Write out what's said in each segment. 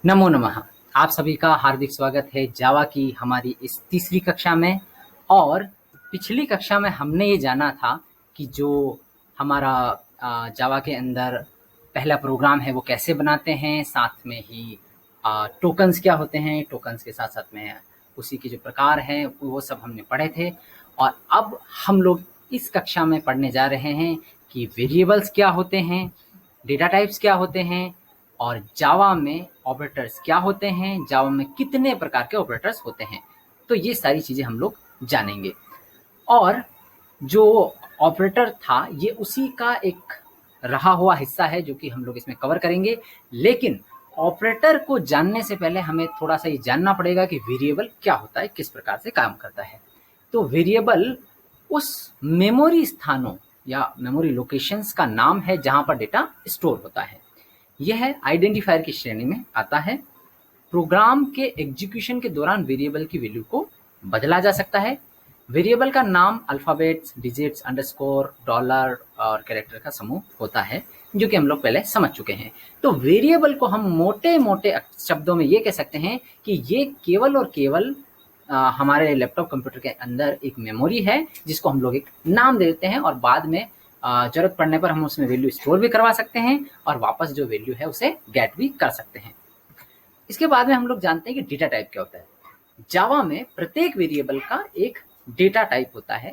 नमो नमः। आप सभी का हार्दिक स्वागत है जावा की हमारी इस तीसरी कक्षा में। और पिछली कक्षा में हमने ये जाना था कि जो हमारा जावा के अंदर पहला प्रोग्राम है वो कैसे बनाते हैं, साथ में ही टोकन्स क्या होते हैं, टोकन्स के साथ साथ में उसी के जो प्रकार हैं वो सब हमने पढ़े थे। और अब हम लोग इस कक्षा में पढ़ने जा रहे हैं कि वेरिएबल्स क्या होते हैं, डेटा टाइप्स क्या होते हैं, और जावा में ऑपरेटर्स क्या होते हैं, जावा में कितने प्रकार के ऑपरेटर्स होते हैं। तो ये सारी चीज़ें हम लोग जानेंगे। और जो ऑपरेटर था ये उसी का एक रहा हुआ हिस्सा है जो कि हम लोग इसमें कवर करेंगे। लेकिन ऑपरेटर को जानने से पहले हमें थोड़ा सा ये जानना पड़ेगा कि वेरिएबल क्या होता है, किस प्रकार से काम करता है। तो वेरिएबल उस मेमोरी स्थानों या मेमोरी लोकेशंस का नाम है जहां पर डेटा स्टोर होता है। यह आइडेंटिफायर की श्रेणी में आता है। प्रोग्राम के एग्जीक्यूशन के दौरान वेरिएबल की वैल्यू को बदला जा सकता है। वेरिएबल का नाम अल्फाबेट्स, डिजिट्स, अंडरस्कोर, डॉलर और कैरेक्टर का समूह होता है, जो कि हम लोग पहले समझ चुके हैं। तो वेरिएबल को हम मोटे मोटे शब्दों में ये कह सकते हैं कि ये केवल और केवल हमारे लैपटॉप कंप्यूटर के अंदर एक मेमोरी है जिसको हम लोग एक नाम दे देते हैं, और बाद में जरूरत पड़ने पर हम उसमें वैल्यू स्टोर भी करवा सकते हैं और वापस जो वैल्यू है उसे गेट भी कर सकते हैं। इसके बाद में हम लोग जानते हैं कि डेटा टाइप क्या होता है। जावा में प्रत्येक वेरिएबल का एक डेटा टाइप होता है।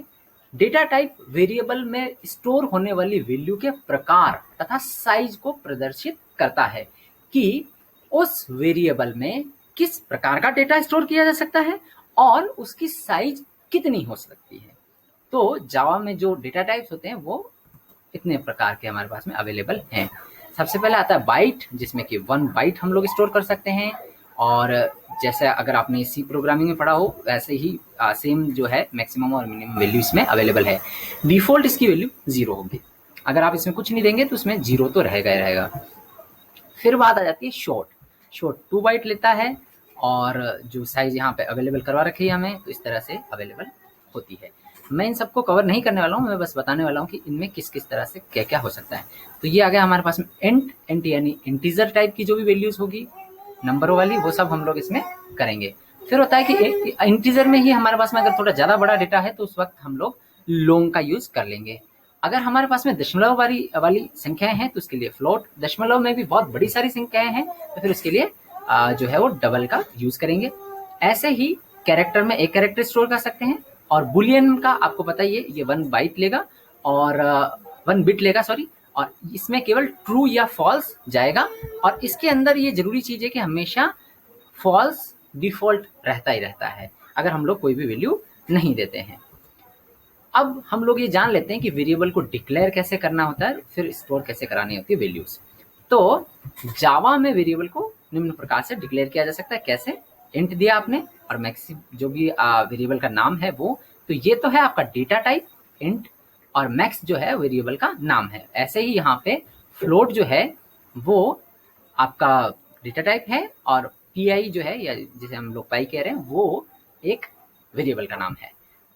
डेटा टाइप वेरिएबल में स्टोर होने वाली वैल्यू के प्रकार तथा साइज को प्रदर्शित करता है कि उस वेरिएबल में किस प्रकार का डेटा स्टोर किया जा सकता है और उसकी साइज कितनी हो सकती है। तो जावा में जो डेटा टाइप्स होते हैं वो इतने प्रकार के हमारे पास में अवेलेबल हैं। सबसे पहले आता है बाइट, जिसमें कि 1 बाइट हम लोग स्टोर कर सकते हैं। और जैसे अगर आपने सी प्रोग्रामिंग में पढ़ा हो वैसे ही सेम जो है मैक्सिमम और मिनिमम वैल्यू इसमें अवेलेबल है। डिफ़ॉल्ट इसकी वैल्यू 0 होगी। अगर आप इसमें कुछ नहीं देंगे तो उसमें 0 तो रहेगा ही रहेगा। फिर बात आ जाती है शॉर्ट। शॉर्ट 2 बाइट लेता है और जो साइज़ यहाँ पे अवेलेबल करवा रखी है हमें, तो इस तरह से अवेलेबल होती है। मैं इन सबको कवर नहीं करने वाला हूँ, मैं बस बताने वाला हूँ कि इनमें किस किस तरह से क्या क्या हो सकता है। तो ये आ गया हमारे पास में इंट यानी इंटीजर टाइप की जो भी वैल्यूज़ होगी नंबरों वाली, वो सब हम लोग इसमें करेंगे। फिर होता है कि इंटीजर में ही हमारे पास में अगर थोड़ा ज़्यादा बड़ा डेटा है तो उस वक्त हम लोग लोंग का यूज़ कर लेंगे। अगर हमारे पास में दशमलव वाली संख्याएं हैं तो उसके लिए फ्लोट, दशमलव में भी बहुत बड़ी सारी संख्याएं हैं तो फिर उसके लिए जो है वो डबल का यूज करेंगे। ऐसे ही कैरेक्टर में एक कैरेक्टर स्टोर कर सकते हैं। और बुलियन का आपको पता ही है, ये 1 बाइट लेगा और 1 बिट लेगा, सॉरी। और इसमें केवल ट्रू या फॉल्स जाएगा। और इसके अंदर ये जरूरी चीज है कि हमेशा फॉल्स डिफॉल्ट रहता ही रहता है अगर हम लोग कोई भी वैल्यू नहीं देते हैं। अब हम लोग ये जान लेते हैं कि वेरिएबल को डिक्लेयर कैसे करना होता है, फिर स्टोर कैसे करानी होती है वैल्यूज। तो जावा में वेरिएबल को निम्न प्रकार से डिक्लेयर किया जा सकता है। कैसे? इंट दिया आपने और मैक्स जो भी वेरिएबल का नाम है वो, तो ये तो है आपका डेटा टाइप इंट, और मैक्स जो है वेरिएबल का नाम है। ऐसे ही यहाँ पे फ्लोट जो है वो आपका डेटा टाइप है, और पी जो है या जिसे हम लोग पाई कह रहे हैं वो एक वेरिएबल का नाम है।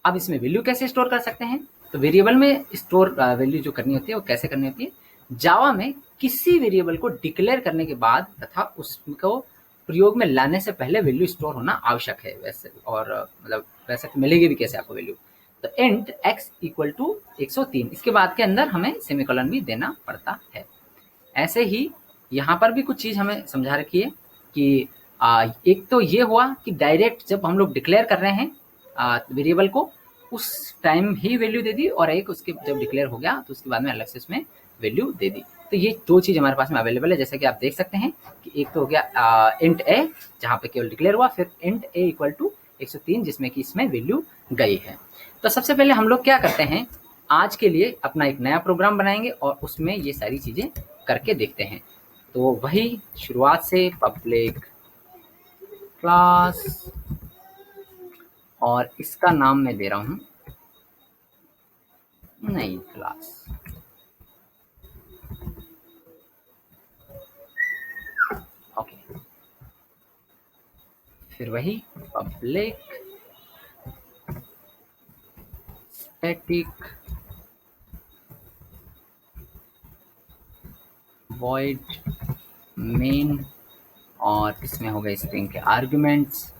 अब इसमें वैल्यू कैसे स्टोर कर सकते हैं? तो वेरिएबल में स्टोर वैल्यू जो करनी होती है वो कैसे करनी होती है? जावा में किसी वेरिएबल को डिक्लेयर करने के बाद तथा उसको प्रयोग में लाने से पहले वैल्यू स्टोर होना आवश्यक है। वैसे और मतलब वैसे तो मिलेगी भी कैसे आपको वैल्यू? तो इंट x इक्वल टू 103, इसके बाद के अंदर हमें सेमीकोलन भी देना पड़ता है। ऐसे ही यहाँ पर भी कुछ चीज़ हमें समझा रखी है कि एक तो ये हुआ कि डायरेक्ट जब हम लोग डिक्लेयर कर रहे हैं वेरिएबल को उस टाइम ही वैल्यू दे दी, और एक उसके जब डिक्लेयर हो गया तो उसके बाद में अलग से उसमें वैल्यू दे दी। तो ये 2 चीज़ हमारे पास में अवेलेबल है। जैसे कि आप देख सकते हैं कि एक तो हो गया इंट ए जहाँ पे केवल डिक्लेयर हुआ, फिर इंट ए इक्वल टू 103 जिसमें कि इसमें वैल्यू गई है। तो सबसे पहले हम लोग क्या करते हैं, आज के लिए अपना एक नया प्रोग्राम बनाएंगे और उसमें ये सारी चीज़ें करके देखते हैं। तो वही शुरुआत से पब्लिक क्लास, और इसका नाम मैं दे रहा हूँ नई क्लास। ओके, फिर वही पब्लिक स्टैटिक वॉइड मेन और इसमें हो गए स्ट्रिंग के आर्ग्यूमेंट्स।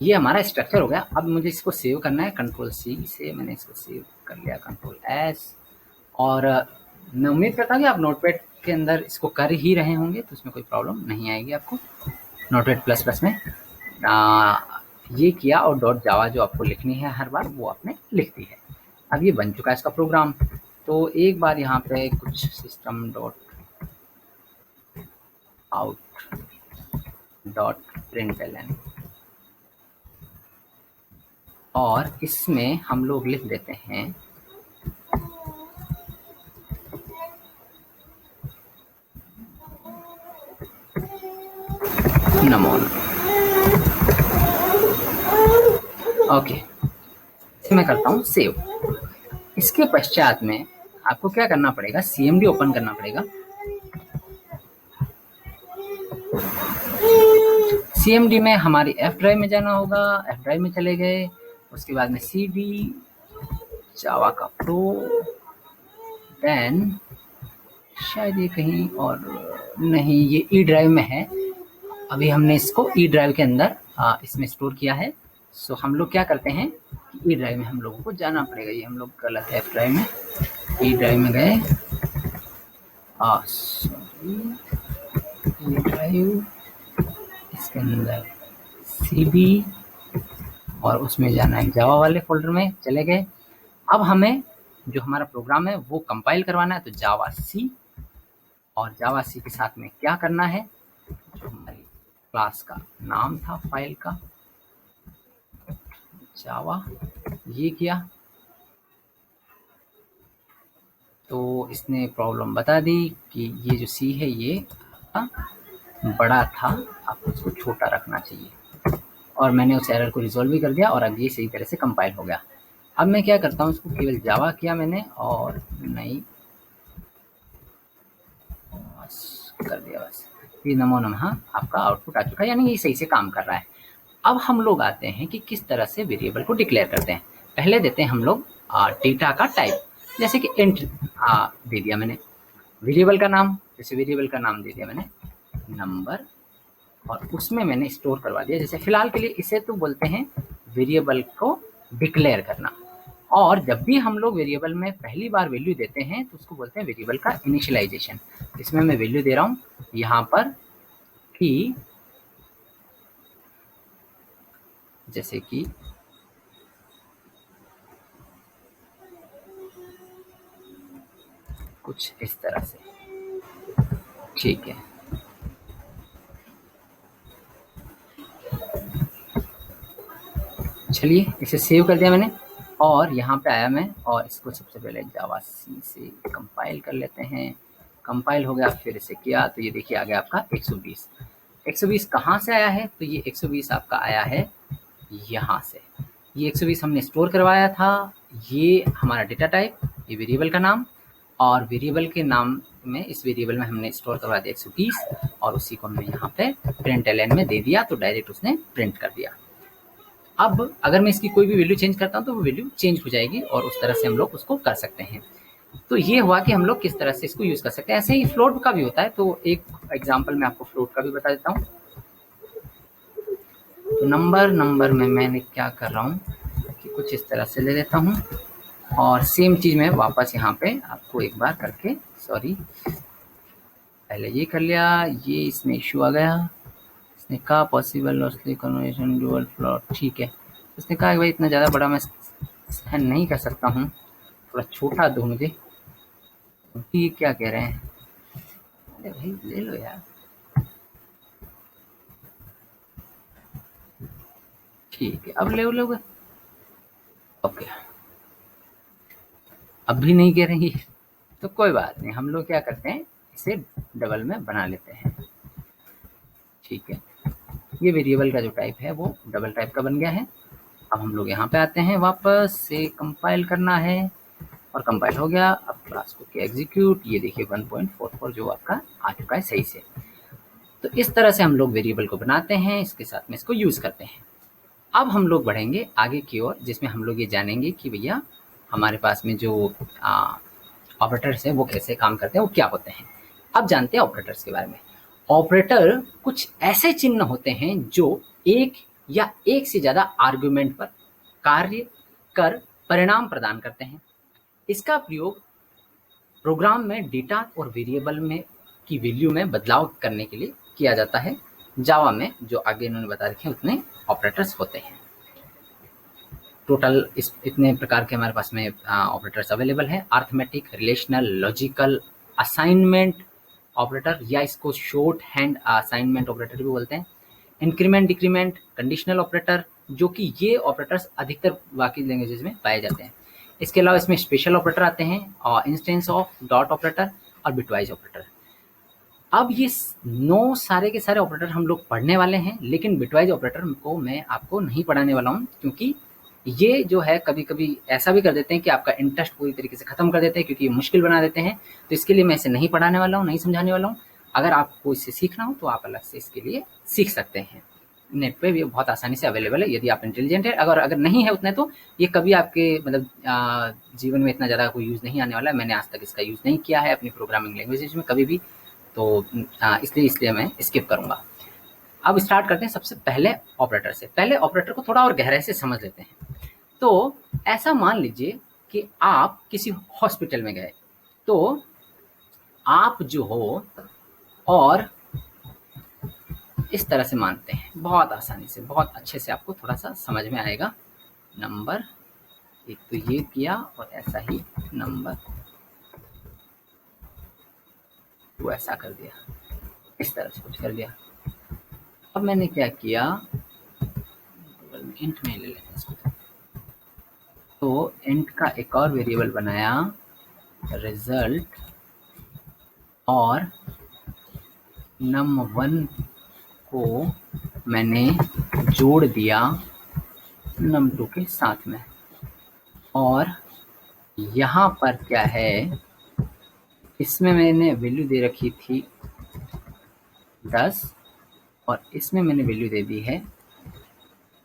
ये हमारा स्ट्रक्चर हो गया। अब मुझे इसको सेव करना है, कंट्रोल सी से मैंने इसको सेव कर लिया, कंट्रोल एस। और मैं उम्मीद करता हूँ कि आप नोटपैड के अंदर इसको कर ही रहे होंगे, तो उसमें कोई प्रॉब्लम नहीं आएगी आपको। नोटपैड प्लस प्लस में ये किया और डॉट जावा जो आपको लिखनी है हर बार वो आपने लिख दी है। अब ये बन चुका है इसका प्रोग्राम। तो एक बार यहाँ पे कुछ system dot out dot println, और इसमें हम लोग लिख देते हैं नमो। ओके, मैं करता हूँ सेव। इसके पश्चात में आपको क्या करना पड़ेगा, CMD ओपन करना पड़ेगा। CMD में हमारी F ड्राइव में जाना होगा, F ड्राइव में चले गए। उसके बाद में CD जावा का प्रो, देन शायद ये कहीं और नहीं, ये E ड्राइव में है। अभी हमने इसको E ड्राइव के अंदर इसमें स्टोर किया है। सो हम लोग क्या करते हैं कि E ड्राइव में हम लोगों को जाना पड़ेगा। ये हम लोग गलत है, F ड्राइव में, E ड्राइव में गए। सॉरी, E ड्राइव, इसके अंदर CB, और उसमें जाना है जावा वाले फोल्डर में, चले गए। अब हमें जो हमारा प्रोग्राम है वो कंपाइल करवाना है, तो जावा C, और जावा C के साथ में क्या करना है, जो हमारी क्लास का नाम था फाइल का, जावा, ये किया। तो इसने प्रॉब्लम बता दी कि ये जो C है ये बड़ा था, आपको इसको छोटा रखना चाहिए, और मैंने उस एरर को रिजॉल्व भी कर दिया और अब ये सही तरह से कंपाइल हो गया। अब मैं क्या करता हूँ, इसको केवल जावा किया मैंने और नहीं कर दिया, बस ये नमो नमः आपका आउटपुट आ चुका है, यानी ये सही से काम कर रहा है। अब हम लोग आते हैं कि किस तरह से वेरिएबल को डिक्लेयर करते हैं। पहले देते हैं हम लोग डेटा का टाइप, जैसे कि इंट दे दिया मैंने। वेरिएबल का नाम, जैसे वेरिएबल का नाम दे दिया मैंने नंबर, और उसमें मैंने स्टोर करवा दिया। जैसे फिलहाल के लिए इसे तो बोलते हैं वेरिएबल को डिक्लेयर करना। और जब भी हम लोग वेरिएबल में पहली बार वैल्यू देते हैं तो उसको बोलते हैं वेरिएबल का इनिशियलाइजेशन। इसमें मैं वैल्यू दे रहा हूँ यहाँ पर कि जैसे कि कुछ इस तरह से, ठीक है। चलिए इसे सेव कर दिया मैंने, और यहाँ पे आया मैं, और इसको सबसे पहले जावा C से कंपाइल कर लेते हैं। कंपाइल हो गया, फिर इसे किया तो ये देखिए आ गया आपका 120। 120 कहाँ से आया है, तो ये 120 आपका आया है यहाँ से। ये 120 हमने स्टोर करवाया था, ये हमारा डेटा टाइप, ये वेरिएबल का नाम, और वेरिएबल के नाम में इस वेरिएबल में हमने स्टोर करवा दिया 120, और उसी को हमने यहाँ पे println में दे दिया, तो डायरेक्ट उसने प्रिंट कर दिया। अब अगर मैं इसकी कोई भी वैल्यू चेंज करता हूँ तो वो वैल्यू चेंज हो जाएगी, और उस तरह से हम लोग उसको कर सकते हैं। तो ये हुआ कि हम लोग किस तरह से इसको यूज़ कर सकते हैं। ऐसे ही फ्लोट का भी होता है, तो एक एग्जांपल मैं आपको फ्लोट का भी बता देता हूँ। तो नंबर में मैंने क्या कर रहा हूँ कि कुछ इस तरह से ले लेता हूँ, और सेम चीज़ मैं वापस यहाँ पे आपको एक बार करके, सॉरी पहले ये कर लिया, ये इसमें इशू आ गया। इसने कहा पॉसिबल लॉसली कन्वर्जन डुअल फ्लोट, ठीक है। उसने कहा कि भाई इतना ज़्यादा बड़ा मैं सहन नहीं कर सकता हूँ, थोड़ा छोटा दो मुझे। ये क्या कह रहे हैं, अरे भाई ले लो यार, ठीक है अब ले लोगे, ओके। अब भी नहीं कह रही, तो कोई बात नहीं, हम लोग क्या करते हैं इसे डबल में बना लेते हैं, ठीक है। ये वेरिएबल का जो टाइप है वो डबल टाइप का बन गया है। अब हम लोग यहाँ पे आते हैं, वापस से कंपाइल करना है, और कंपाइल हो गया। अब क्लास को किया एग्जीक्यूट, ये देखिए 1.44 जो आपका आ चुका है सही से। तो इस तरह से हम लोग वेरिएबल को बनाते हैं, इसके साथ में इसको यूज़ करते हैं। अब हम लोग बढ़ेंगे आगे की ओर, जिसमें हम लोग ये जानेंगे कि भैया हमारे पास में जो ऑपरेटर्स हैं वो कैसे काम करते हैं, वो क्या होते हैं। अब जानते हैं ऑपरेटर्स के बारे में। ऑपरेटर कुछ ऐसे चिन्ह होते हैं जो एक या एक से ज़्यादा आर्गुमेंट पर कार्य कर परिणाम प्रदान करते हैं। इसका प्रयोग प्रोग्राम में डेटा और वेरिएबल में की वैल्यू में बदलाव करने के लिए किया जाता है। जावा में जो आगे इन्होंने बता रखे हैं उतने ऑपरेटर्स होते हैं। टोटल इतने प्रकार के हमारे पास में ऑपरेटर्स अवेलेबल हैं। Arithmetic, relational, logical, assignment operator या इसको शॉर्ट हैंड असाइनमेंट ऑपरेटर भी बोलते हैं। इंक्रीमेंट, डिक्रीमेंट, कंडीशनल ऑपरेटर, जो कि ये ऑपरेटर्स अधिकतर बाकी लैंग्वेजेस में पाए जाते हैं। इसके अलावा इसमें स्पेशल ऑपरेटर आते हैं और इंस्टेंस ऑफ, डॉट ऑपरेटर और बिटवाइज ऑपरेटर। अब ये 9 सारे के सारे ऑपरेटर हम लोग पढ़ने वाले हैं, लेकिन बिटवाइज ऑपरेटर को मैं आपको नहीं पढ़ाने वाला हूँ, क्योंकि ये जो है कभी कभी ऐसा भी कर देते हैं कि आपका इंटरेस्ट पूरी तरीके से खत्म कर देते हैं, क्योंकि ये मुश्किल बना देते हैं। तो इसके लिए मैं इसे नहीं पढ़ाने वाला हूँ, नहीं समझाने वाला हूँ। अगर आपको इसे सीखना हो तो आप अलग से इसके लिए सीख सकते हैं। नेट पे भी बहुत आसानी से अवेलेबल है यदि आप इंटेलिजेंट है। अगर नहीं है उतने तो ये कभी आपके मतलब जीवन में इतना ज़्यादा कोई यूज़ नहीं आने वाला है। मैंने आज तक इसका यूज़ नहीं किया है अपनी प्रोग्रामिंग लैंग्वेजेज में कभी भी, तो इसलिए मैं स्किप करूँगा। अब स्टार्ट करते हैं सबसे पहले ऑपरेटर से। पहले ऑपरेटर को थोड़ा और गहराई से समझ लेते हैं। तो ऐसा मान लीजिए कि आप किसी हॉस्पिटल में गए, तो आप जो हो और इस तरह से मानते हैं, बहुत आसानी से, बहुत अच्छे से आपको थोड़ा सा समझ में आएगा। नंबर एक तो ये किया और ऐसा ही नंबर वो ऐसा कर दिया, इस तरह से कुछ कर दिया। अब मैंने क्या किया, इंट में ले लेते हैं इसको। तो इंट का एक और वेरिएबल बनाया, रिजल्ट, और num1 को मैंने जोड़ दिया num2 के साथ में। और यहाँ पर क्या है, इसमें मैंने वैल्यू दे रखी थी 10 और इसमें मैंने वैल्यू दे दी है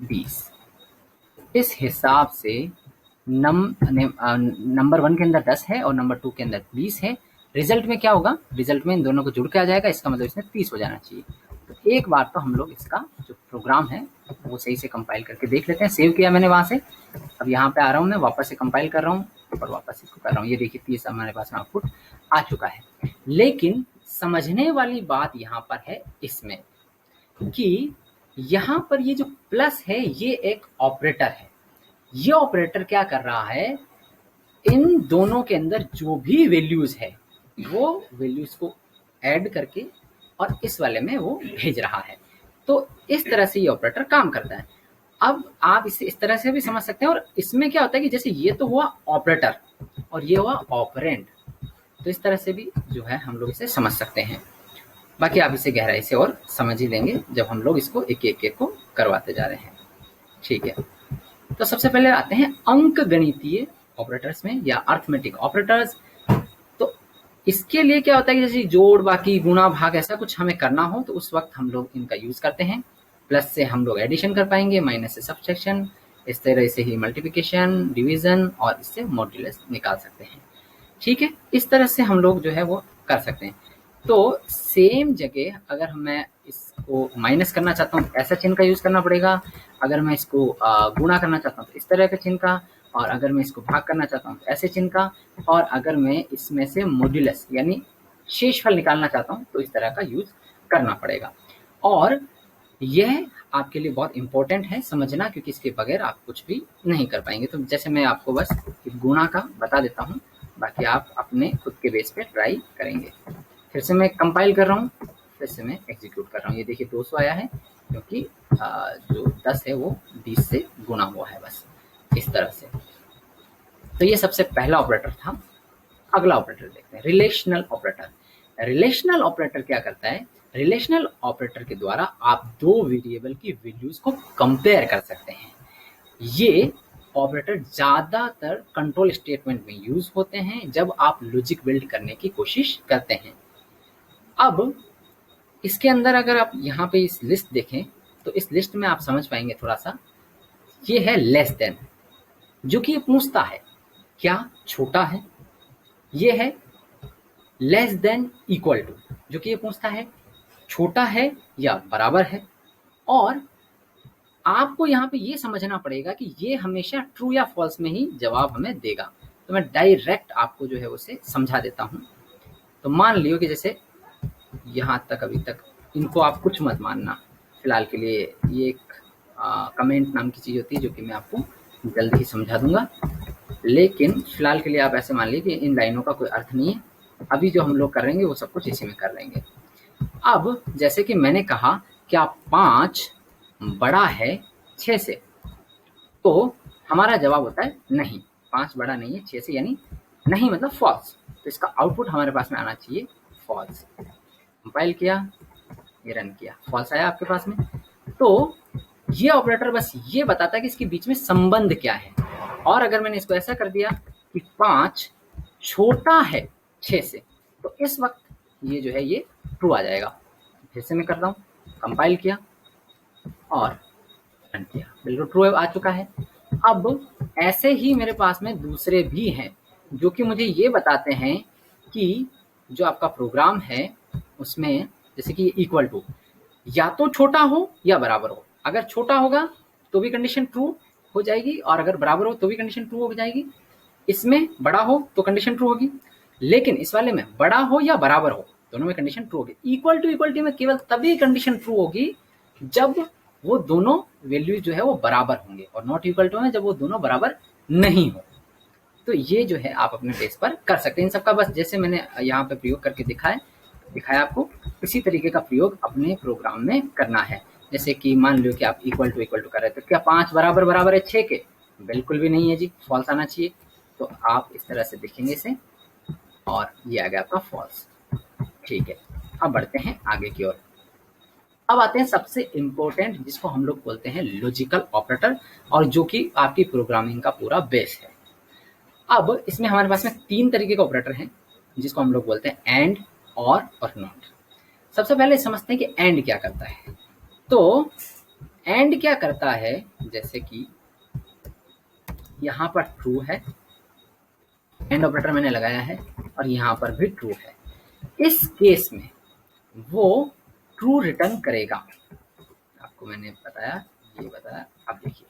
20। इस हिसाब से नंबर 1 के अंदर 10 है और नंबर 2 के अंदर 20 है। रिजल्ट में क्या होगा, रिजल्ट में इन दोनों को जुड़ के आ जाएगा, इसका मतलब इसमें 30 हो जाना चाहिए। तो एक बार तो हम लोग इसका जो प्रोग्राम है वो सही से कंपाइल करके देख लेते हैं। सेव किया मैंने वहाँ से, अब यहाँ पे आ रहा हूँ, मैं वापस से कंपाइल कर रहा हूँ और वापस इसको कर रहा हूँ। ये देखिए 30 हमारे पास में आउटपुट आ चुका है। लेकिन समझने वाली बात यहाँ पर है इसमें कि यहाँ पर ये जो प्लस है ये एक ऑपरेटर है। ये ऑपरेटर क्या कर रहा है, इन दोनों के अंदर जो भी वैल्यूज है वो वैल्यूज को ऐड करके और इस वाले में वो भेज रहा है। तो इस तरह से ये ऑपरेटर काम करता है। अब आप इसे इस तरह से भी समझ सकते हैं। और इसमें क्या होता है कि जैसे ये तो हुआ ऑपरेटर और ये हुआ ऑपरेंड, तो इस तरह से भी जो है हम लोग इसे समझ सकते हैं। बाकी आप इसे गहराई से और समझ ही लेंगे जब हम लोग इसको एक एक को करवाते जा रहे हैं। ठीक है, तो सबसे पहले आते हैं अंक गणितीय ऑपरेटर्स में या अर्थमेटिक ऑपरेटर्स। तो इसके लिए क्या होता है कि जैसे जोड़, बाकी, गुणा, भाग ऐसा कुछ हमें करना हो तो उस वक्त हम लोग इनका यूज करते हैं। प्लस से हम लोग एडिशन कर पाएंगे, माइनस से सब्सट्रैक्शन, इस तरह से ही मल्टीप्लिकेशन, डिवीजन और इससे मॉड्यूलस निकाल सकते हैं। ठीक है, इस तरह से हम लोग जो है वो कर सकते हैं। तो सेम जगह अगर मैं इसको माइनस करना चाहता हूँ तो ऐसा चिन्ह का यूज करना पड़ेगा। अगर मैं इसको गुणा करना चाहता हूँ तो इस तरह का चिन्ह का, और अगर मैं इसको भाग करना चाहता हूँ तो ऐसे चिन्ह का, और अगर मैं इसमें से मॉड्यूलस यानी शेषफल निकालना चाहता हूँ तो इस तरह का यूज करना पड़ेगा। और यह आपके लिए बहुत इंपॉर्टेंट है समझना, क्योंकि इसके बगैर आप कुछ भी नहीं कर पाएंगे। तो जैसे मैं आपको बस गुणा का बता देता हूँ, बाकी आप अपने खुद के बेस पे ट्राई करेंगे। फिर से मैं कंपाइल कर रहा हूँ, फिर से मैं एग्जीक्यूट कर रहा हूँ। ये देखिए 200 आया है, क्योंकि जो 10 है वो 20 से गुणा हुआ है, बस इस तरह से। तो ये सबसे पहला ऑपरेटर था। अगला ऑपरेटर देखते हैं, रिलेशनल ऑपरेटर। रिलेशनल ऑपरेटर क्या करता है, रिलेशनल ऑपरेटर के द्वारा आप दो वेरिएबल की वैल्यूज को कंपेयर कर सकते हैं। ये ऑपरेटर ज्यादातर कंट्रोल स्टेटमेंट में यूज होते हैं जब आप लॉजिक बिल्ड करने की कोशिश करते हैं। अब इसके अंदर अगर आप यहाँ पे इस लिस्ट देखें तो इस लिस्ट में आप समझ पाएंगे थोड़ा सा ये है लेस देन, जो कि ये पूछता है क्या छोटा है। ये है लेस देन इक्वल टू, जो कि ये पूछता है छोटा है या बराबर है। और आपको यहाँ पे ये समझना पड़ेगा कि ये हमेशा ट्रू या फॉल्स में ही जवाब हमें देगा। तो मैं डायरेक्ट आपको जो है उसे समझा देता हूँ। तो मान लियो कि जैसे यहाँ तक अभी तक इनको आप कुछ मत मानना फिलहाल के लिए, ये एक कमेंट नाम की चीज़ होती है जो कि मैं आपको जल्दी ही समझा दूंगा, लेकिन फिलहाल के लिए आप ऐसे मान लीजिए कि इन लाइनों का कोई अर्थ नहीं है। अभी जो हम लोग कर लेंगे वो सब कुछ इसी में कर लेंगे। अब जैसे कि मैंने कहा क्या 5 बड़ा है 6 से, तो हमारा जवाब होता है नहीं, 5 बड़ा नहीं है 6 से, यानी नहीं मतलब फॉल्स। तो इसका आउटपुट हमारे पास में आना चाहिए फॉल्स। कंपाइल किया, ये रन किया, फॉल्स आया आपके पास में। तो ये ऑपरेटर बस ये बताता है कि इसके बीच में संबंध क्या है। और अगर मैंने इसको ऐसा कर दिया कि 5 छोटा है 6 से, तो इस वक्त ये जो है ये ट्रू आ जाएगा। फिर से मैं करता हूँ, कंपाइल किया और रन किया, बिल्कुल ट्रू आ चुका है। अब ऐसे ही मेरे पास में दूसरे भी हैं जो कि मुझे ये बताते हैं कि जो आपका प्रोग्राम है उसमें जैसे कि इक्वल टू या तो छोटा हो या बराबर हो। अगर छोटा होगा तो भी कंडीशन ट्रू हो जाएगी, और अगर बराबर हो तो भी कंडीशन ट्रू हो जाएगी। इसमें बड़ा हो तो कंडीशन ट्रू होगी, लेकिन इस वाले में बड़ा हो या बराबर हो दोनों में कंडीशन ट्रू होगी। इक्वल टू में केवल तभी कंडीशन ट्रू होगी जब वो दोनों वैल्यू जो है वो बराबर होंगे, और नॉट इक्वल टू में जब वो दोनों बराबर नहीं हो। तो ये जो है आप अपने बेस पर कर सकते हैं। इन सबका बस जैसे मैंने यहाँ पे प्रयोग करके दिखाया आपको, इसी तरीके का प्रयोग अपने प्रोग्राम में करना है। जैसे कि मान लो कि आप इक्वल टू कर रहे हैं, तो क्या 5 बराबर है 6 के? बिल्कुल भी नहीं है जी, फॉल्स आना चाहिए। तो आप इस तरह से देखेंगे इसे, और ये आ गया आपका फॉल्स। ठीक है, अब बढ़ते हैं आगे की ओर। अब आते हैं सबसे इम्पोर्टेंट, जिसको हम लोग बोलते हैं लॉजिकल ऑपरेटर, और जो कि आपकी प्रोग्रामिंग का पूरा बेस है। अब इसमें हमारे पास में 3 तरीके के ऑपरेटर हैं जिसको हम लोग बोलते हैं एंड, और नॉट। सबसे पहले समझते हैं कि एंड क्या करता है। तो एंड क्या करता है, जैसे कि यहाँ पर ट्रू है, एंड ऑपरेटर मैंने लगाया है, और यहाँ पर भी ट्रू है। इस केस में वो ट्रू रिटर्न करेगा। आपको मैंने बताया, ये बताया। अब देखिए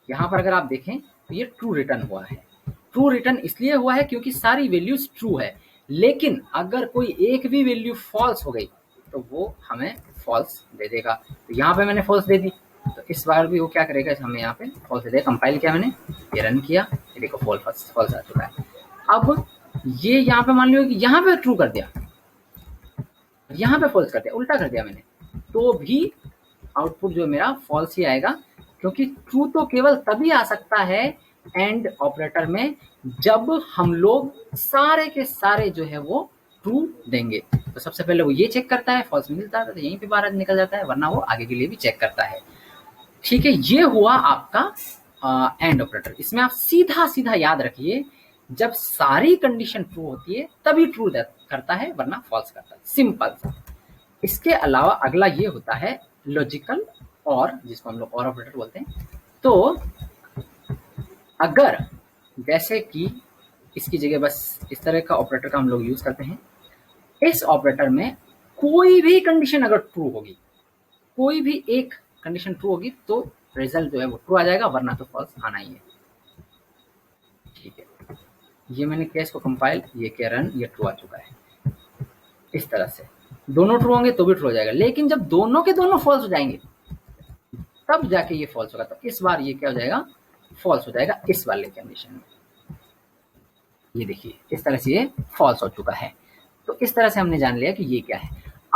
यहाँ पर अगर आप देखें तो ये ट्रू रिटर्न हुआ है। ट्रू रिटर्न इसलिए हुआ है क्योंकि सारी वैल्यूज ट्रू है, लेकिन अगर कोई एक भी वैल्यू फॉल्स हो गई तो वो हमें फॉल्स दे देगा। तो यहाँ पे मैंने फॉल्स दे दी, तो इस बार भी वो क्या करेगा, हमें यहाँ पे फॉल्स दे देगा। कंपाइल किया मैंने, ये रन किया, ये देखो फॉल्स आ चुका है। अब ये यहाँ पे मान लियो कि यहाँ पे ट्रू कर दिया, यहाँ पे फॉल्स कर दिया, उल्टा कर दिया मैंने, तो भी आउटपुट जो मेरा फॉल्स ही आएगा, क्योंकि ट्रू तो केवल तभी आ सकता है एंड ऑपरेटर में जब हम लोग सारे के सारे जो है वो ट्रू देंगे। तो सबसे पहले वो ये चेक करता है, फॉल्स मिलता है तो यहीं पे बाहर निकल जाता है, वरना वो आगे के लिए भी चेक करता है। ठीक है, ये हुआ आपका एंड ऑपरेटर। इसमें आप सीधा सीधा याद रखिए, जब सारी कंडीशन ट्रू होती है तभी ट्रू करता है, वरना फॉल्स करता है, सिंपल सा। इसके अलावा अगला ये होता है लॉजिकल और, जिसको हम लोग और ऑपरेटर बोलते हैं। तो अगर जैसे कि इसकी जगह बस इस तरह का ऑपरेटर का हम लोग यूज करते हैं, इस ऑपरेटर में कोई भी कंडीशन अगर ट्रू होगी, कोई भी एक कंडीशन ट्रू होगी तो रिजल्ट जो है वो ट्रू आ जाएगा, वरना तो फॉल्स आना ही है। ठीक है, ये मैंने किया इसको कंपाइल, ये किया रन, ये ट्रू आ चुका है। इस तरह से दोनों ट्रू होंगे तो भी ट्रू हो जाएगा, लेकिन जब दोनों के दोनों फॉल्स हो जाएंगे तब जाके ये फॉल्स होगा। तो इस बार ये क्या हो जाएगा, फॉल्स हो जाएगा इस वाले कंडीशन में। ये देखिए इस तरह से ये फॉल्स हो चुका है। तो इस तरह से हमने जान लिया कि ये क्या है।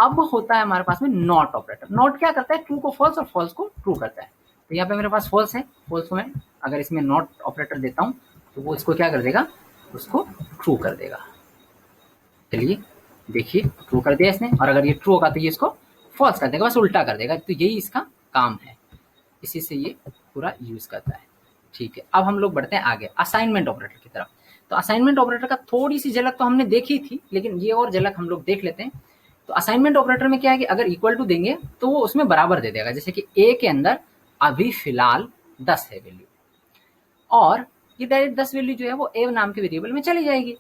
अब होता है हमारे पास में नॉट ऑपरेटर। नॉट क्या करता है, ट्रू को फॉल्स और फॉल्स को ट्रू करता है। तो यहाँ पे मेरे पास फॉल्स है, फॉल्स को मैं अगर इसमें नॉट ऑपरेटर देता हूँ तो वो इसको क्या कर देगा, उसको ट्रू कर देगा। चलिए देखिए, ट्रू कर दिया इसने, और अगर ये ट्रू होगा तो ये इसको फॉल्स कर देगा, बस उल्टा कर देगा। तो यही इसका काम है, इसी से ये पूरा यूज करता है। ठीक है, अब हम लोग बढ़ते हैं आगे असाइनमेंट ऑपरेटर की तरफ। तो असाइनमेंट ऑपरेटर का थोड़ी सी झलक तो हमने देखी थी, लेकिन ये और झलक हम लोग देख लेते हैं। तो असाइनमेंट ऑपरेटर में क्या है कि अगर इक्वल टू देंगे तो वो उसमें बराबर दे देगा। जैसे कि ए के अंदर अभी फिलहाल 10 है वैल्यू, और ये डायरेक्ट 10 वैल्यू जो है वो a नाम के वेरिएबल में चली जाएगी।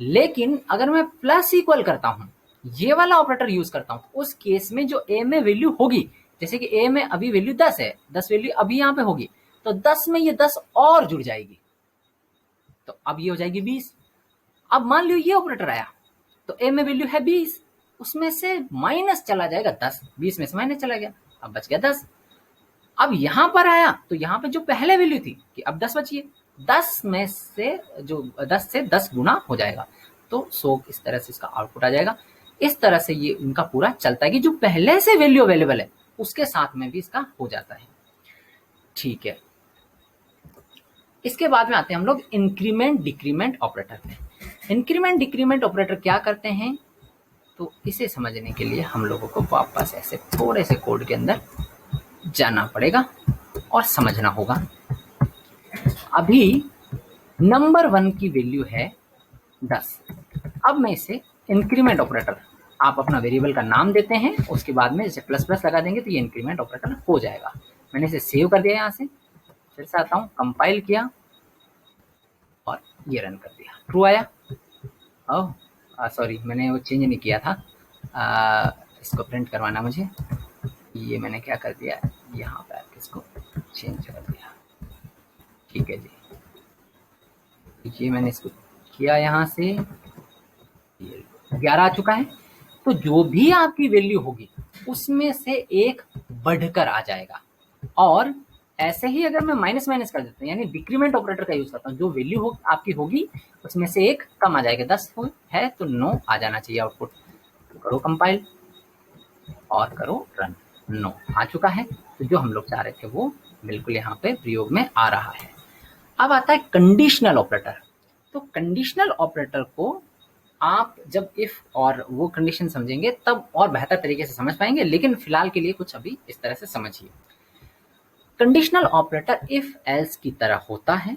लेकिन अगर मैं प्लस इक्वल करता हूं, ये वाला ऑपरेटर यूज करता हूं, तो उस केस में जो a में वैल्यू होगी, जैसे कि a में अभी वैल्यू 10 है, 10 वैल्यू अभी यहां पे होगी, तो 10 में ये 10 और जुड़ जाएगी, तो अब ये हो जाएगी 20। अब मान लो ये ऑपरेटर आया, तो a में वैल्यू है 20, उसमें से माइनस चला जाएगा 10, 20 में से माइनस चला गया, अब बच गया 10। अब यहां पर आया तो यहां पे जो पहले वैल्यू थी कि अब 10 बची है, 10 में से जो 10 से 10 गुना हो जाएगा, तो 100 इस तरह से इसका आउटपुट आ जाएगा। इस तरह से ये इनका पूरा चलता है कि जो पहले से वैल्यू अवेलेबल है उसके साथ में भी इसका हो जाता है। ठीक है, इसके बाद में आते हैं हम लोग इंक्रीमेंट डिक्रीमेंट ऑपरेटर में। इंक्रीमेंट डिक्रीमेंट ऑपरेटर क्या करते हैं, तो इसे समझने के लिए हम लोगों को वापस ऐसे थोड़े से कोड के अंदर जाना पड़ेगा और समझना होगा। अभी नंबर 1 की वैल्यू है 10। अब मैं इसे इंक्रीमेंट ऑपरेटर, आप अपना वेरिएबल का नाम देते हैं, उसके बाद में जैसे प्लस प्लस लगा देंगे तो ये इंक्रीमेंट ऑपरेटर हो जाएगा। मैंने इसे सेव कर दिया, यहाँ से फिर से आता हूँ, कंपाइल किया और ये रन कर दिया, ट्रू आया। ओह सॉरी, मैंने वो चेंज नहीं किया था, इसको प्रिंट करवाना मुझे, ये मैंने क्या कर दिया, यहाँ पे आके इसको चेंज कर दिया। ठीक है जी, ये मैंने इसको किया, यहाँ से ये 11 आ चुका है। तो जो भी आपकी वैल्यू होगी उसमें से एक बढ़कर आ जाएगा, और ऐसे ही अगर मैं माइनस माइनस कर देता हूँ, यानी डिक्रीमेंट ऑपरेटर का यूज करता हूँ, जो वैल्यू आपकी होगी उसमें से एक कम आ जाएगा। 10 है तो 9 आ जाना चाहिए आउटपुट। तो करो कंपाइल और करो रन, 9 आ चुका है। तो जो हम लोग चाह रहे थे वो बिल्कुल यहाँ पे प्रयोग में आ रहा है। अब आता है कंडीशनल ऑपरेटर। तो कंडीशनल ऑपरेटर को आप जब इफ और वो कंडीशन समझेंगे तब और बेहतर तरीके से समझ पाएंगे, लेकिन फिलहाल के लिए कुछ अभी इस तरह से समझिए। कंडीशनल ऑपरेटर इफ एल्स की तरह होता है।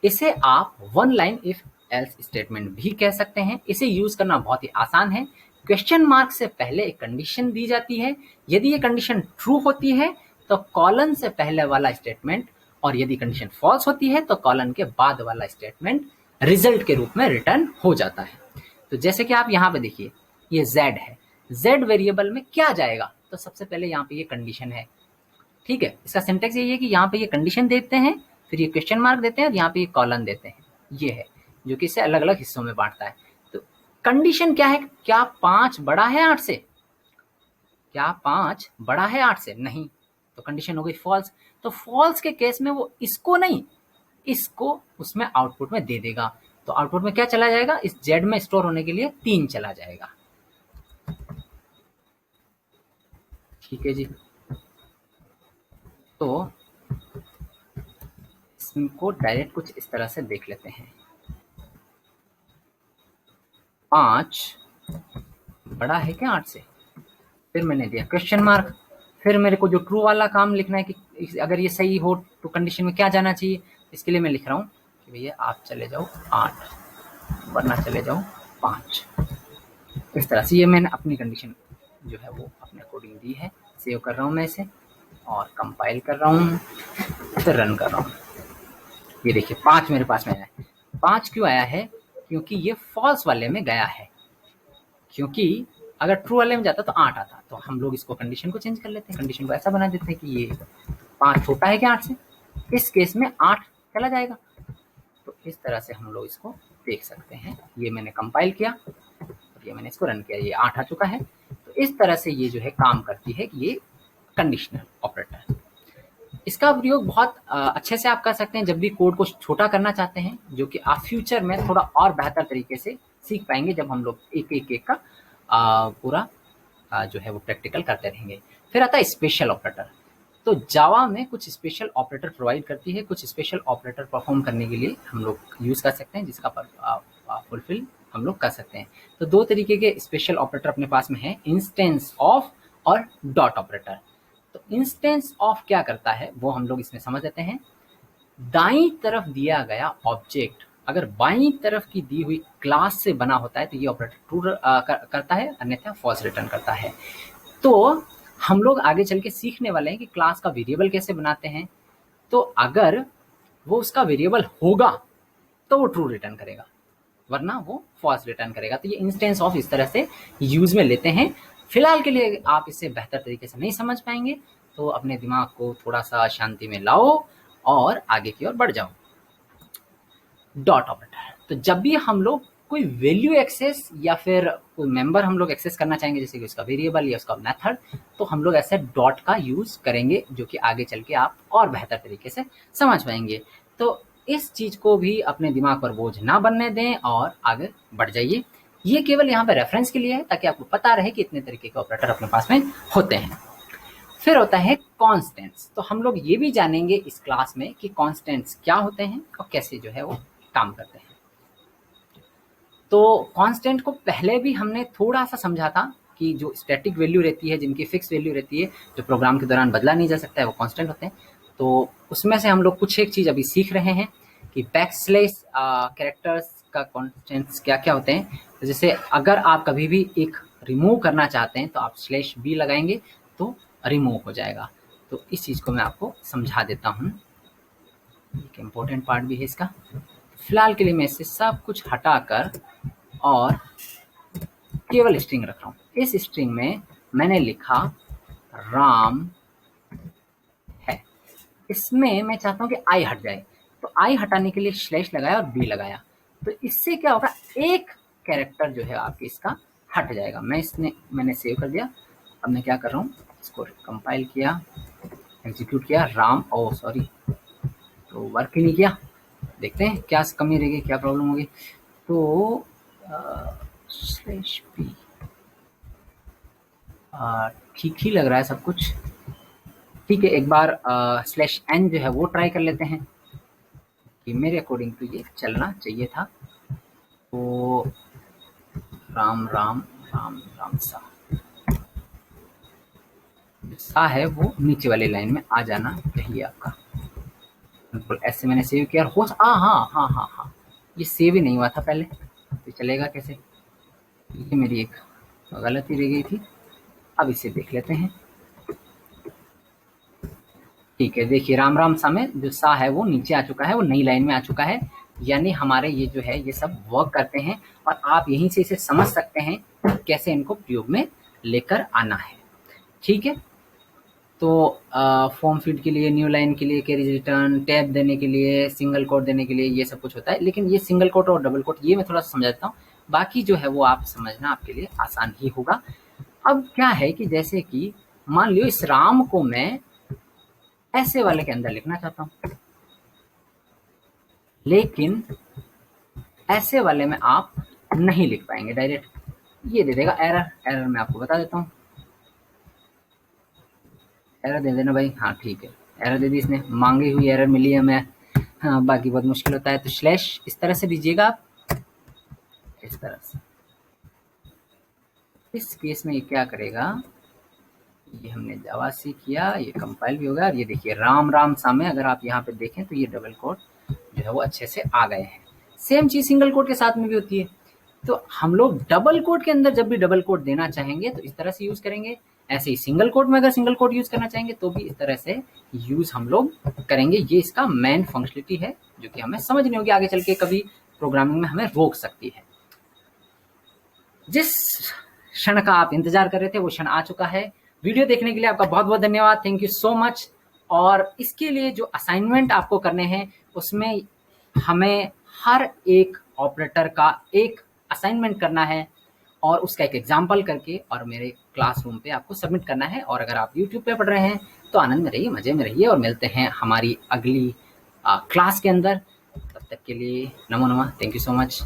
इसे आप one line if else statement भी कह सकते हैं। इसे यूज करना बहुत ही आसान है। क्वेश्चन मार्क से पहले एक कंडीशन दी जाती है, यदि ये कंडीशन ट्रू होती है तो कॉलन से पहले वाला स्टेटमेंट, और यदि कंडीशन फॉल्स होती है तो कॉलन के बाद वाला स्टेटमेंट रिजल्ट के रूप में रिटर्न हो जाता है। तो जैसे कि आप यहाँ पे देखिए, ये z है, z वेरिएबल में क्या जाएगा, तो सबसे पहले यहाँ पे ये कंडीशन है। ठीक है, इसका सिंटेक्स यही है कि यहाँ पे ये कंडीशन देते हैं, फिर ये क्वेश्चन मार्क देते हैं और यहाँ पे ये कॉलन देते हैं। ये है जो कि इसे अलग अलग हिस्सों में बांटता है। तो कंडीशन क्या है, क्या 5 बड़ा है 8 से, क्या 5 बड़ा है 8 से, नहीं, तो कंडीशन हो गई फॉल्स। तो फॉल्स के केस में वो इसको नहीं, इसको उसमें आउटपुट में दे देगा। तो आउटपुट में क्या चला जाएगा, इस z में स्टोर होने के लिए 3 चला जाएगा। ठीक है जी, तो इसको डायरेक्ट कुछ इस तरह से देख लेते हैं। 5 बड़ा है क्या 8 से, फिर मैंने दिया क्वेश्चन मार्क, फिर मेरे को जो ट्रू वाला काम लिखना है कि अगर ये सही हो तो कंडीशन में क्या जाना चाहिए। इसके लिए मैं लिख रहा हूँ कि भैया आप चले जाओ 8, वरना चले जाओ 5। इस तरह से ये मैंने अपनी कंडीशन जो है वो अपने अकॉर्डिंग दी है। सेव कर रहा हूँ मैं इसे और कंपाइल कर रहा हूँ, फिर रन कर रहा हूँ। ये देखिए 5 मेरे पास में आया है। 5 क्यों आया है, क्योंकि ये फॉल्स वाले में गया है, क्योंकि अगर ट्रू वाले में जाता तो 8 आता। तो हम लोग इसको कंडीशन को चेंज कर लेते हैं, कंडीशन को ऐसा बना देते हैं कि ये 5 छोटा है क्या 8 से, इस केस में 8 चला जाएगा। तो इस तरह से हम लोग इसको देख सकते हैं। ये मैंने कंपाइल किया और ये मैंने इसको रन किया, ये 8 आ चुका है। तो इस तरह से ये जो है काम करती है कि ये कंडीशनल ऑपरेटर। इसका प्रयोग बहुत अच्छे से आप कर सकते हैं जब भी कोड को छोटा करना चाहते हैं, जो कि आप फ्यूचर में थोड़ा और बेहतर तरीके से सीख पाएंगे जब हम लोग एक एक का पूरा जो है वो प्रैक्टिकल करते रहेंगे। फिर आता है स्पेशल ऑपरेटर। तो जावा में कुछ स्पेशल ऑपरेटर प्रोवाइड करती है, कुछ स्पेशल ऑपरेटर परफॉर्म करने के लिए हम लोग यूज कर सकते हैं, जिसका फुलफिल हम लोग कर सकते हैं। तो 2 तरीके के स्पेशल ऑपरेटर अपने पास में है, इंस्टेंस ऑफ और डॉट ऑपरेटर। तो इंस्टेंस ऑफ क्या करता है वो हम लोग इसमें समझ लेते हैं। दाईं तरफ दिया गया ऑब्जेक्ट अगर बाईं तरफ की दी हुई क्लास से बना होता है तो ये ऑपरेटर ट्रू करता है, अन्यथा फॉल्स रिटर्न करता है। तो हम लोग आगे चल के सीखने वाले हैं कि क्लास का वेरिएबल कैसे बनाते हैं, तो अगर वो उसका वेरिएबल होगा तो वो ट्रू रिटर्न करेगा, वरना वो फॉल्स रिटर्न करेगा। तो ये इंस्टेंस ऑफ इस तरह से यूज में लेते हैं। फिलहाल के लिए आप इसे बेहतर तरीके से नहीं समझ पाएंगे, तो अपने दिमाग को थोड़ा सा शांति में लाओ और आगे की ओर बढ़ जाओ। डॉट ऑपरेटर, तो जब भी हम लोग कोई वैल्यू एक्सेस या फिर कोई मेंबर हम लोग एक्सेस करना चाहेंगे, जैसे कि उसका वेरिएबल या उसका मेथड, तो हम लोग ऐसे डॉट का यूज करेंगे, जो कि आगे चल के आप और बेहतर तरीके से समझ पाएंगे। तो इस चीज को भी अपने दिमाग पर बोझ ना बनने दें और आगे बढ़ जाइए। ये केवल यहाँ पे रेफरेंस के लिए है, ताकि आपको पता रहे कि इतने तरीके के ऑपरेटर अपने पास में होते हैं। फिर होता है कॉन्स्टेंट्स। तो हम लोग ये भी जानेंगे इस क्लास में कि कॉन्स्टेंट्स क्या होते हैं और कैसे जो है वो काम करते हैं। तो कांस्टेंट को पहले भी हमने थोड़ा सा समझा था कि जो स्टैटिक वैल्यू रहती है, जिनकी फिक्स वैल्यू रहती है, जो प्रोग्राम के दौरान बदला नहीं जा सकता है, वो कांस्टेंट होते हैं। तो उसमें से हम लोग कुछ एक चीज़ अभी सीख रहे हैं कि बैकस्लैश कैरेक्टर्स का कांस्टेंट्स क्या क्या होते हैं। तो जैसे अगर आप कभी भी एक रिमूव करना चाहते हैं तो आप /b लगाएंगे तो रिमूव हो जाएगा। तो इस चीज़ को मैं आपको समझा देता हूँ, एक इम्पोर्टेंट पार्ट भी है इसका। फिलहाल के लिए मैं इससे सब कुछ हटाकर और केवल स्ट्रिंग रख रहा हूँ। इस स्ट्रिंग में मैंने लिखा राम है। इसमें मैं चाहता हूँ कि आई हट जाए, तो आई हटाने के लिए / लगाया और b लगाया। तो इससे क्या होगा, एक कैरेक्टर जो है आपके इसका हट जाएगा। मैंने सेव कर दिया। अब मैं क्या कर रहा हूँ, इसको कंपाइल किया, एग्जीक्यूट किया, राम सॉरी, तो वर्क ही नहीं किया। देखते हैं क्या कमी रहेगी, क्या प्रॉब्लम होगी। तो /p ठीक ही लग रहा है सब कुछ। ठीक है, एक बार /n जो है वो ट्राई कर लेते हैं कि मेरे अकॉर्डिंग तो ये चलना चाहिए था। तो राम राम राम राम सा है वो नीचे वाली लाइन में आ जाना चाहिए आपका। बिल्कुल ऐसे मैंने सेव किया। हो हाँ, ये सेव ही नहीं हुआ था पहले, तो चलेगा कैसे? ये मेरी एक गलती रह गई थी। अब इसे देख लेते हैं। ठीक है, देखिए राम राम सा में जो सा है वो नीचे आ चुका है, वो नई लाइन में आ चुका है। यानी हमारे ये जो है ये सब वर्क करते हैं और आप यहीं से इसे समझ सकते हैं कैसे इनको प्रयोग में लेकर आना है। ठीक है, तो फॉर्म फीड के लिए, न्यू लाइन के लिए, कैरी रिटर्न, टैब देने के लिए, सिंगल कोट देने के लिए, ये सब कुछ होता है। लेकिन ये सिंगल कोट और डबल कोट ये मैं थोड़ा सा समझा देता हूँ, बाकी जो है वो आप समझना आपके लिए आसान ही होगा। अब क्या है कि जैसे कि मान लो इस राम को मैं ऐसे वाले के अंदर लिखना चाहता हूँ, लेकिन ऐसे वाले में आप नहीं लिख पाएंगे डायरेक्ट, ये दे देगा एरर मैं आपको बता देता हूँ। एरर दे देना भाई। हाँ ठीक है, एरर दे दी इसने, मांगी हुई एरर मिली है हमें। हाँ, बाकी बहुत मुश्किल होता है। तो / इस तरह से दीजिएगा आप, इस तरह से। इस केस में ये क्या करेगा, ये हमने जावा से किया, ये कंपाइल भी होगा। और ये देखिए राम राम सा में अगर आप यहाँ पे देखें तो ये डबल कोट जो है वो अच्छे से आ गए हैं। सेम चीज सिंगल कोट के साथ में भी होती है। तो हम लोग डबल कोट के अंदर जब भी डबल कोट देना चाहेंगे तो इस तरह से यूज करेंगे। ऐसे ही सिंगल कोट में अगर सिंगल कोट यूज करना चाहेंगे तो भी इस तरह से यूज हम लोग करेंगे। ये इसका मेन फंक्शनलिटी है जो कि हमें समझनी होगी, आगे चल के कभी प्रोग्रामिंग में हमें रोक सकती है। जिस क्षण का आप इंतजार कर रहे थे वो क्षण आ चुका है। वीडियो देखने के लिए आपका बहुत बहुत धन्यवाद, थैंक यू सो मच। और इसके लिए जो असाइनमेंट आपको करने हैं उसमें हमें हर एक ऑपरेटर का एक असाइनमेंट करना है और उसका एक एग्जाम्पल करके और मेरे क्लासरूम पे आपको सबमिट करना है। और अगर आप यूट्यूब पे पढ़ रहे हैं तो आनंद में रहिए, मजे में रहिए और मिलते हैं हमारी अगली क्लास के अंदर। तब तक के लिए नमो नमः, थैंक यू सो मच।